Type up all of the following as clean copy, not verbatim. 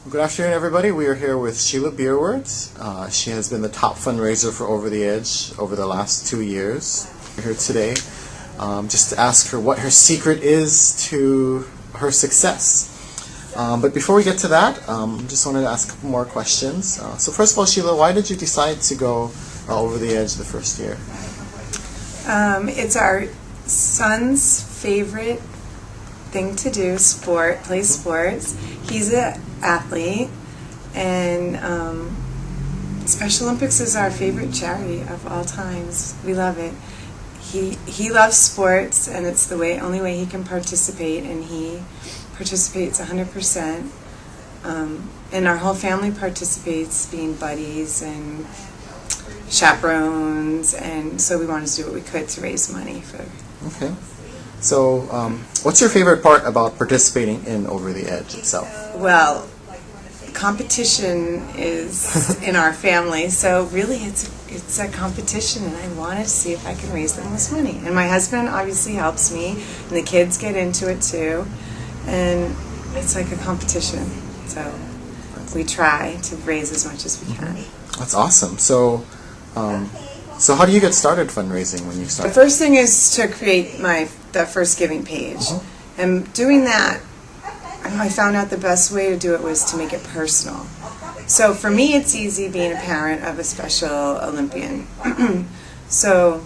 Good afternoon, everybody. We are here with Sheila Bierwert. She has been the top fundraiser for Over the Edge over the last 2 years. We're here today just to ask her what her secret is to her success. But before we get to that, just wanted to ask a couple more questions. So first of all, Sheila, why did you decide to go Over the Edge the first year? It's our son's favorite thing to do, play sports. He's an athlete, and Special Olympics is our favorite charity of all times. We love it. He loves sports, and it's the only way he can participate, and he participates 100%. And our whole family participates, being buddies and chaperones, and so we wanted to do what we could to raise money for. Okay. So, what's your favorite part about participating in Over the Edge itself? Well, competition is in our family, so really it's a competition, and I wanted to see if I can raise the most money. And my husband obviously helps me, and the kids get into it too, and it's like a competition. So we try to raise as much as we can. That's awesome. So, so how do you get started fundraising when you start? The first thing is to create the first giving page. And doing that, I found out the best way to do it was to make it personal. So for me, it's easy being a parent of a Special Olympian. So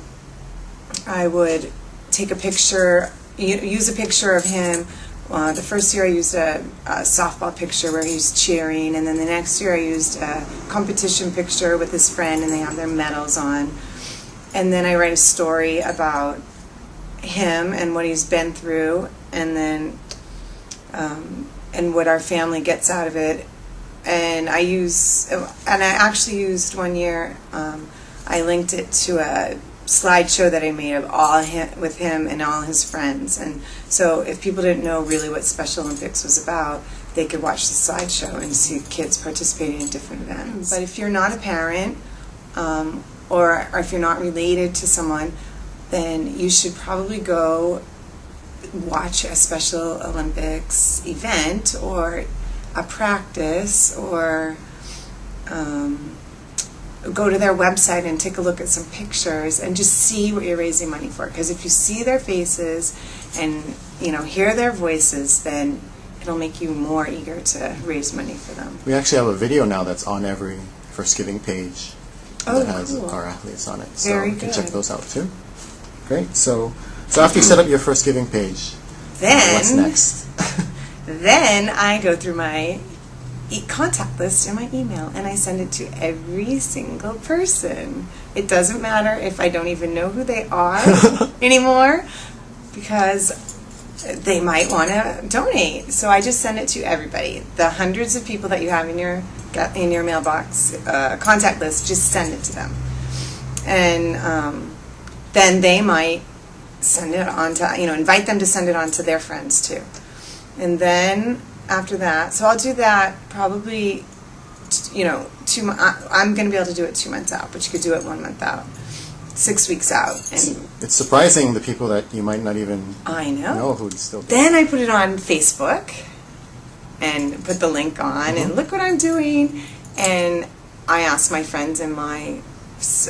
I would take a picture, use a picture of him. The first year I used a softball picture where he was cheering, and then the next year I used a competition picture with his friend, and they have their medals on. And then I write a story about him and what he's been through, and then and what our family gets out of it. And I actually used one year, I linked it to a slideshow that I made of with him and all his friends. And so if people didn't know really what Special Olympics was about, they could watch the slideshow and see kids participating in different events. But if you're not a parent, or if you're not related to someone, then you should probably go watch a Special Olympics event or a practice, or go to their website and take a look at some pictures and just see what you're raising money for. Because if you see their faces and hear their voices, then it'll make you more eager to raise money for them. We actually have a video now that's on every First Giving page that has cool. our athletes on it. So Very you can good. check those out too. Great. So after you set up your First Giving page, what's next? Then I go through my contact list in my email, and I send it to every single person. It doesn't matter if I don't even know who they are anymore, because they might want to donate. So I just send it to everybody. The hundreds of people that you have in your mailbox contact list, just send it to them. And then they might send it on to, invite them to send it on to their friends too. And then after that, so I'll do that probably, I'm going to be able to do it 2 months out, but you could do it 1 month out, 6 weeks out. And it's surprising the people that you might not even know who still do. Then I put it on Facebook and put the link on, and look what I'm doing. And I ask my friends and my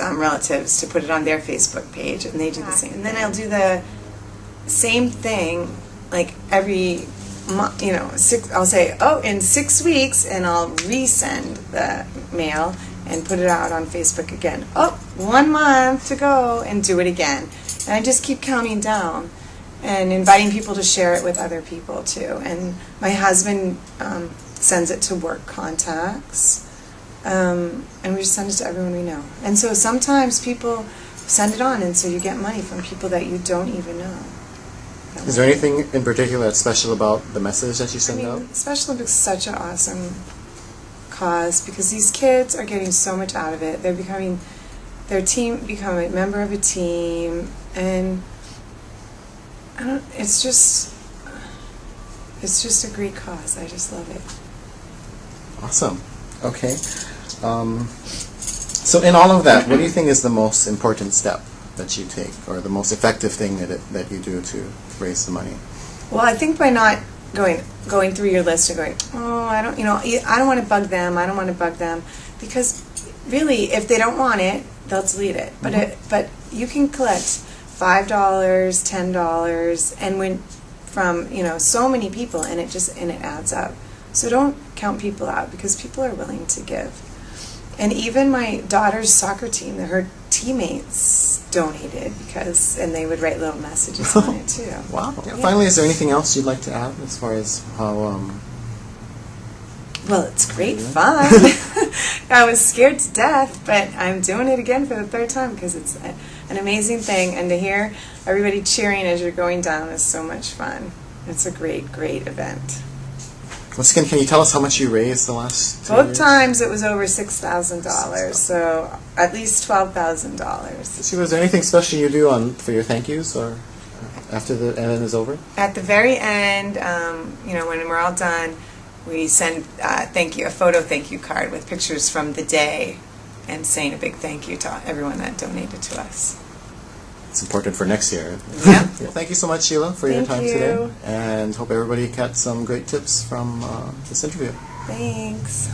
relatives to put it on their Facebook page, and they do the same. And then I'll do the same thing like every month, I'll say, in 6 weeks, and I'll resend the mail and put it out on Facebook again. 1 month to go, and do it again. And I just keep counting down and inviting people to share it with other people too. And my husband sends it to work contacts. And we just send it to everyone we know. And so sometimes people send it on, and so you get money from people that you don't even know. Is there anything in particular that's special about the message that you send out? Special Olympics is such an awesome cause, because these kids are getting so much out of it. They're become a member of a team, and it's just a great cause. I just love it. Awesome. Okay. So in all of that, what do you think is the most important step that you take, or the most effective thing that you do to raise the money? Well, I think by not going through your list and going, oh, I don't want to bug them. I don't want to bug them, because really, if they don't want it, they'll delete it. But you can collect $5, $10, and from so many people, and it adds up. So don't count people out, because people are willing to give. And even my daughter's soccer team, her teammates donated, and they would write little messages on it too. Wow. Yeah. Finally, is there anything else you'd like to add as far as how? Well, it's great fun. I was scared to death, but I'm doing it again for the third time, because it's an amazing thing, and to hear everybody cheering as you're going down is so much fun. It's a great, great event. Once again, can you tell us how much you raised the last 2 Both years? times it was over $6,000, so at least $12,000. Sheila, is there anything special you do for your thank yous, or after the event is over? At the very end, when we're all done, we send a photo thank you card with pictures from the day, and saying a big thank you to everyone that donated to us. It's important for next year. Yeah. Well, thank you so much, Sheila, for your time Thank today, you. and hope everybody got some great tips from this interview. Thanks.